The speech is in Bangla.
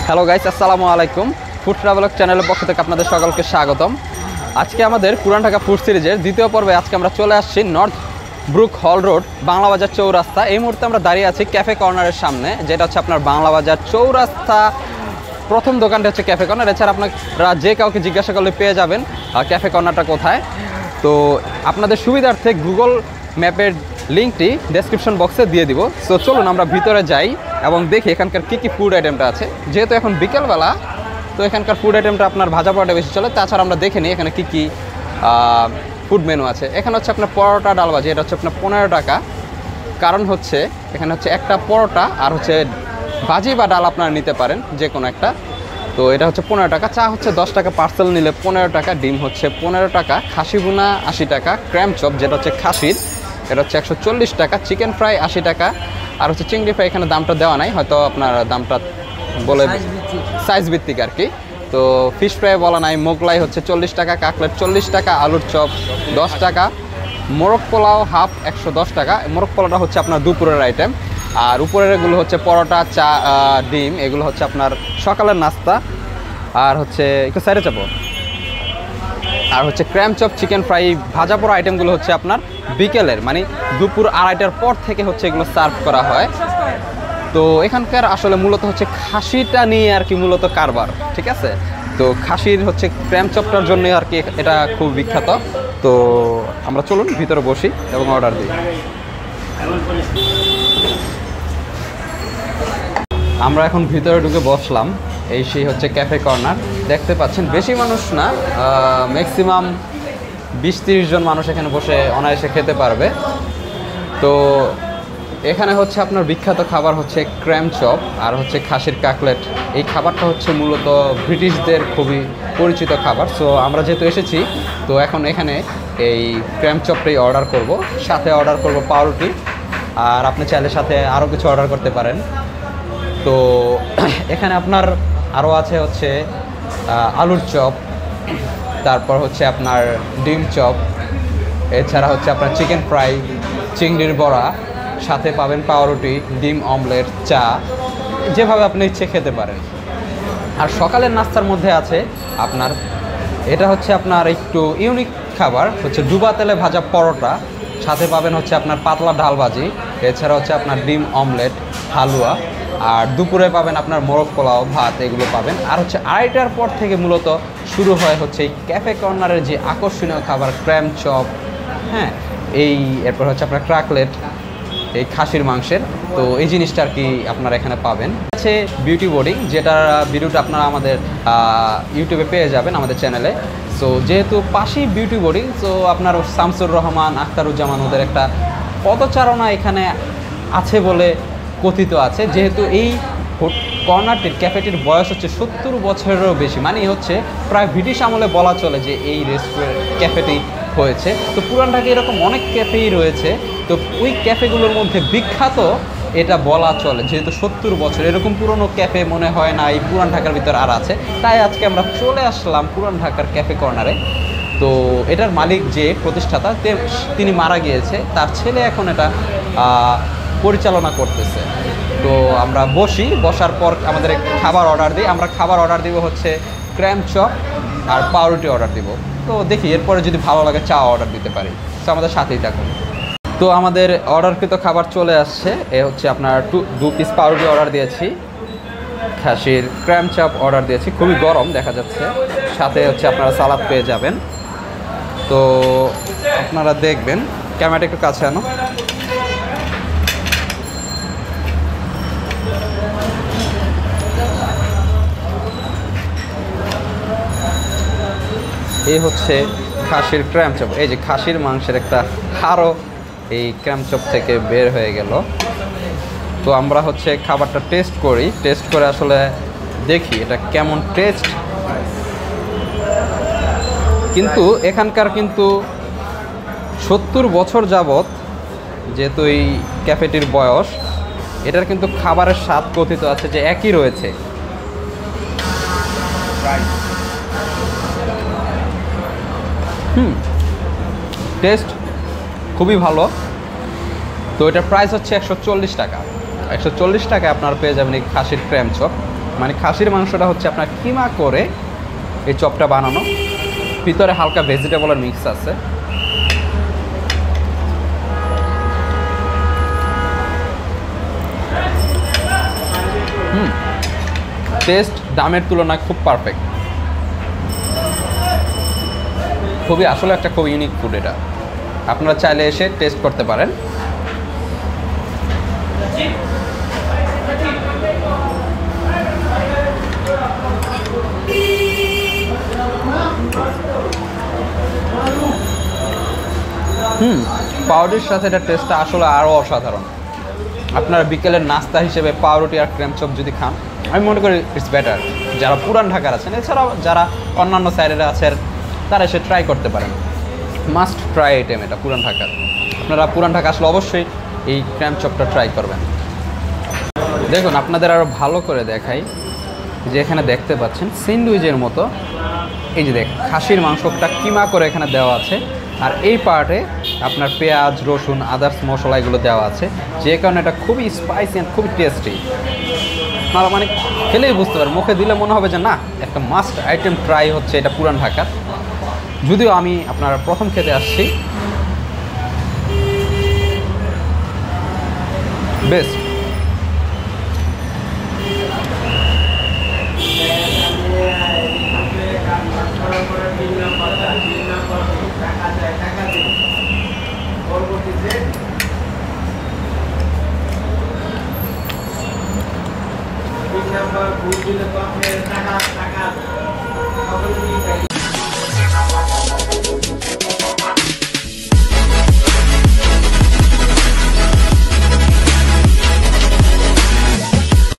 হ্যালো গাইস, আসসালামু আলাইকুম। ফুড ট্রাভেলক চ্যানেলের পক্ষ থেকে আপনাদের সকলকে স্বাগতম। আজকে আমাদের পুরান ঢাকা ফুড সিরিজের দ্বিতীয় পর্বে আজকে আমরা চলে আসছি north Brooke hall road, Bangla বাজার চৌরাস্তা। এই মুহূর্তে আমরা দাঁড়িয়ে আছি ক্যাফে কর্নারের সামনে, যেটা হচ্ছে আপনার বাংলা বাজার চৌরাস্তা। প্রথম দোকানটা হচ্ছে ক্যাফে কর্নার। এছাড়া আপনারা যে কাউকে জিজ্ঞাসা করলে পেয়ে যাবেন ক্যাফে কর্নারটা কোথায়। তো আপনাদের সুবিধার্থে গুগল ম্যাপের লিঙ্কটি ডেসক্রিপশন বক্সে দিয়ে দিব। সো চলুন আমরা ভিতরে যাই এবং দেখি এখানকার কী কী ফুড আইটেমটা আছে। যেহেতু এখন বিকেলবেলা, তো এখানকার ফুড আইটেমটা আপনার ভাজা পরোটা বেশি চলে। তাছাড়া আমরা দেখে নিই এখানে কী কী ফুড মেনু আছে। এখানে হচ্ছে আপনার পরোটা ডাল ভাজি, এটা হচ্ছে আপনার 15 টাকা। কারণ হচ্ছে এখানে হচ্ছে একটা পরোটা আর হচ্ছে ভাজি বা ডাল আপনারা নিতে পারেন যে কোনো একটা। তো এটা হচ্ছে 15 টাকা। চা হচ্ছে 10 টাকা, পার্সেল নিলে 15 টাকা। ডিম হচ্ছে 15 টাকা। খাসি ভুনা 80 টাকা। ক্র্যাম চপ যেটা হচ্ছে খাসির, এটা হচ্ছে 140 টাকা। চিকেন ফ্রাই 80 টাকা। আর হচ্ছে চিংড়ি ফ্রাই এখানে দামটা দেওয়া নাই, হয়তো আপনার দামটা বলে সাইজ ভিত্তিক আর কি। তো ফিশ ফ্রাই বলা নাই। মোগলাই হচ্ছে 40 টাকা। কাকলেট 40 টাকা। আলুর চপ 10 টাকা। মোরগ পোলাও হাফ 110 টাকা। মোরগ পোলাওটা হচ্ছে আপনার দুপুরের আইটেম। আর উপরের এগুলো হচ্ছে পরোটা, চা, ডিম, এগুলো হচ্ছে আপনার সকালের নাস্তা। আর হচ্ছে একটু সাইডে চাপো। আর হচ্ছে ক্র্যাম চপ, চিকেন ফ্রাই, ভাজা পোড়া আইটেমগুলো হচ্ছে আপনার বিকেলের, মানে দুপুর 2:30টার পর থেকে হচ্ছে এগুলো সার্ভ করা হয়। তো এখানকার আসলে মূলত হচ্ছে খাসিটা নিয়ে আর কি মূলত কারবার, ঠিক আছে। তো খাসির হচ্ছে ক্র্যাম চপটার জন্য আর কি এটা খুব বিখ্যাত। তো আমরা চলুন ভিতরে বসি এবং অর্ডার দিই। আমরা এখন ভিতরে ঢুকে বসলাম। এই সেই হচ্ছে ক্যাফে কর্নার। দেখতে পাচ্ছেন বেশি মানুষ না, ম্যাক্সিমাম 20-30 জন মানুষ এখানে বসে অনায়াসে খেতে পারবে। তো এখানে হচ্ছে আপনার বিখ্যাত খাবার হচ্ছে ক্র্যাম চপ আর হচ্ছে খাসির কাকলেট। এই খাবারটা হচ্ছে মূলত ব্রিটিশদের খুবই পরিচিত খাবার। সো আমরা যেহেতু এসেছি, তো এখন এখানে এই ক্র্যাম চপটাই অর্ডার করব। সাথে অর্ডার করব পাউরুটি। আর আপনি চাইলে সাথে আরও কিছু অর্ডার করতে পারেন। তো এখানে আপনার আরও আছে হচ্ছে আলুর চপ, তারপর হচ্ছে আপনার ডিম চপ, এছাড়া হচ্ছে আপনার চিকেন ফ্রাই, চিংড়ির বড়া, সাথে পাবেন পাউরুটি, ডিম অমলেট, চা, যেভাবে আপনি ইচ্ছে খেতে পারেন। আর সকালের নাস্তার মধ্যে আছে আপনার, এটা হচ্ছে আপনার একটু ইউনিক খাবার, হচ্ছে ডুবা তেলে ভাজা পরোটা, সাথে পাবেন হচ্ছে আপনার পাতলা ডাল ভাজি, এছাড়া হচ্ছে আপনার ডিম অমলেট, হালুয়া। আর দুপুরে পাবেন আপনার মোরগ পোলাও, ভাত, এগুলো পাবেন। আর হচ্ছে 2:30টার পর থেকে মূলত শুরু হয় হচ্ছে এই ক্যাফে কর্নারের যে আকর্ষণীয় খাবার ক্র্যাম চপ, হ্যাঁ, এরপর হচ্ছে আপনার কাকলেট, এই খাসির মাংসের। তো এই জিনিসটা আর কি আপনারা এখানে পাবেন। আছে বিউটি বোর্ডিং, যেটা ভিডিওটা আপনারা আমাদের ইউটিউবে পেয়ে যাবেন আমাদের চ্যানেলে। সো যেহেতু পাশেই বিউটি বোর্ডিং, সো আপনার শামসুর রহমান, আখতারুজ্জামান ওদের একটা পদচারণা এখানে আছে বলে কথিত আছে। যেহেতু এই কর্নারটির ক্যাফেটির বয়স হচ্ছে 70 বছরেরও বেশি, মানে হচ্ছে প্রায় ব্রিটিশ আমলে বলা চলে যে এই রেস্টুরেন্ট ক্যাফেটি হয়েছে। তো পুরান ঢাকায় এরকম অনেক ক্যাফেই রয়েছে। তো ওই ক্যাফেগুলোর মধ্যে বিখ্যাত এটা বলা চলে, যেহেতু 70 বছর, এরকম পুরনো ক্যাফে মনে হয় না এই পুরান ঢাকার ভিতর আর আছে। তাই আজকে আমরা চলে আসলাম পুরান ঢাকার ক্যাফে কর্নারে। তো এটার মালিক যে প্রতিষ্ঠাতা, তিনি মারা গিয়েছে, তার ছেলে এখন এটা পরিচালনা করতেছে। তো আমরা বসার পর আমাদের খাবার অর্ডার দিই। আমরা খাবার অর্ডার দিব হচ্ছে ক্র্যাম চপ আর পাউরুটি অর্ডার দিব। তো দেখি এরপরে যদি ভালো লাগে চা অর্ডার দিতে পারি। তো আমাদের সাথেই থাকুন। তো আমাদের অর্ডারকৃত খাবার চলে আসছে। এ হচ্ছে আপনার 2 পিস পাউরুটি অর্ডার দিয়েছি, খাসির ক্র্যাম চপ অর্ডার দিয়েছি, খুবই গরম দেখা যাচ্ছে। সাথে হচ্ছে আপনারা সালাদ পেয়ে যাবেন। তো আপনারা দেখবেন, ক্যামেরাটা একটু কাছে আনো। এই হচ্ছে খাসির ক্র্যাম চপ। এই যে খাসির মাংসের একটা হাড়ও এই ক্র্যাম চপ থেকে বের হয়ে গেল। তো আমরা হচ্ছে খাবারটা টেস্ট করি, টেস্ট করে আসলে দেখি এটা কেমন টেস্ট। কিন্তু এখানকার কিন্তু 70 বছর যাবত যেহেতু এই ক্যাফেটির বয়স, এটার কিন্তু খাবারের স্বাদ কথিত আছে যে একই রয়েছে। টেস্ট খুবই ভালো। তো এটার প্রাইস হচ্ছে 140 টাকা। 140 টাকায় আপনারা পেয়ে যাবেন এই খাসির ক্র্যাম চপ। মানে খাসির মাংসটা হচ্ছে আপনার কিমা করে এই চপটা বানানো, ভিতরে হালকা ভেজিটেবলের মিক্স আছে। টেস্ট দামের তুলনায় খুব পারফেক্ট, খুবই আসলে একটা খুব ইউনিক ফুড এটা। আপনারা চাইলে এসে টেস্ট করতে পারেন। পাউরুটির সাথে এটা টেস্টটা আসলে আরও অসাধারণ। আপনারা বিকেলের নাস্তা হিসেবে পাউরুটি আর ক্র্যাম চপ যদি খান, আমি মনে করি ইটস বেটার। যারা পুরান ঢাকার আছেন, এছাড়াও যারা অন্যান্য সাইডের আছেন, তারা এসে ট্রাই করতে পারেন। মাস্ট ট্রাই আইটেম এটা পুরান ঢাকার। আপনারা পুরান ঢাকা আসলে অবশ্যই এই ক্র্যাম চপটা ট্রাই করবেন। দেখুন আপনাদের আরও ভালো করে দেখাই, যে এখানে দেখতে পাচ্ছেন স্যান্ডউইচের মতো, এই যে দেখ খাসির মাংসটা কিমা করে এখানে দেওয়া আছে, আর এই পার্টে আপনার পেঁয়াজ রসুন আদার্স মশলা এগুলো দেওয়া আছে, যে কারণে এটা খুবই স্পাইসি অ্যান্ড খুবই টেস্টি। আপনারা মানে খেলেই বুঝতে পারেন, মুখে দিলে মনে হবে যে না, একটা মাস্ট আইটেম ট্রাই হচ্ছে এটা পুরান ঢাকার। যদিও আমি আপনার প্রথম খেতে আসছি, বেস্ট।